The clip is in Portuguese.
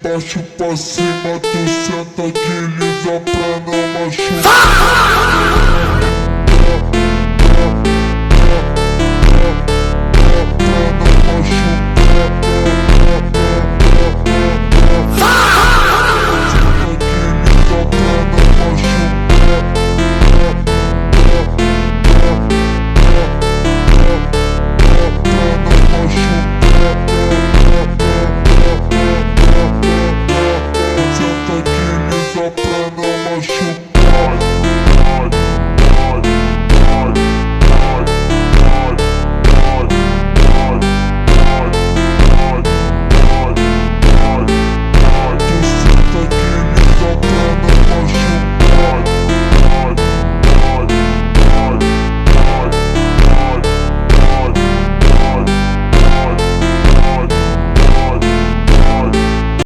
baixo pra cima, tu senta de lisa pra não machucar. Pra não machucar.